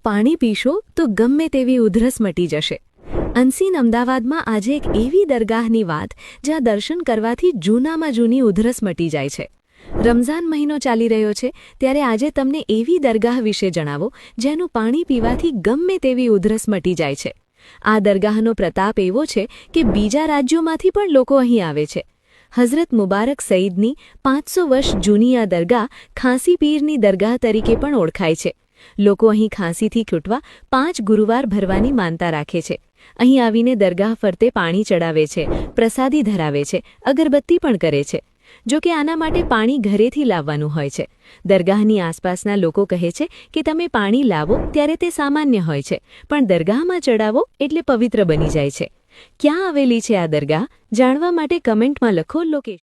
પાણી પીશો તો ગમે તેવી ઉધરસ મટી જશે। અનસીન અમદાવાદમાં આજે એક એવી દરગાહની વાત જ્યાં દર્શન કરવાથી જૂનામાં જૂની ઉધરસ મટી જાય છે। રમઝાન મહિનો ચાલી રહ્યો છે ત્યારે આજે તમને એવી દરગાહ વિશે જણાવો જેનું પાણી પીવાથી ગમે તેવી ઉધરસ મટી જાય છે। આ દરગાહનો પ્રતાપ એવો છે કે બીજા રાજ્યોમાંથી પણ લોકો અહીં આવે છે। હઝરત મુબારક સઈદની 500 વર્ષ જૂની આ દરગાહ ખાંસી પીરની દરગાહ તરીકે પણ ઓળખાય છે। લોકો અહીં ખાંસીથી છૂટવા 5 ગુરુવાર ભરવાની માનતા રાખે છે। અહીં આવીને દરગાહ ફરતે પાણી ચડાવે છે, પ્રસાદી ધરાવે છે, અગરબત્તી પણ કરે છે। જો કે આના માટે પાણી ઘરેથી લાવવાનું હોય છે। દરગાહની આસપાસના લોકો કહે છે કે તમે પાણી લાવો ત્યારે તે સામાન્ય હોય છે, પણ દરગાહમાં ચડાવો એટલે પવિત્ર બની જાય છે। ક્યાં આવેલી છે આ દરગાહ? જાણવા માટે કમેન્ટમાં લખો લોકેશન।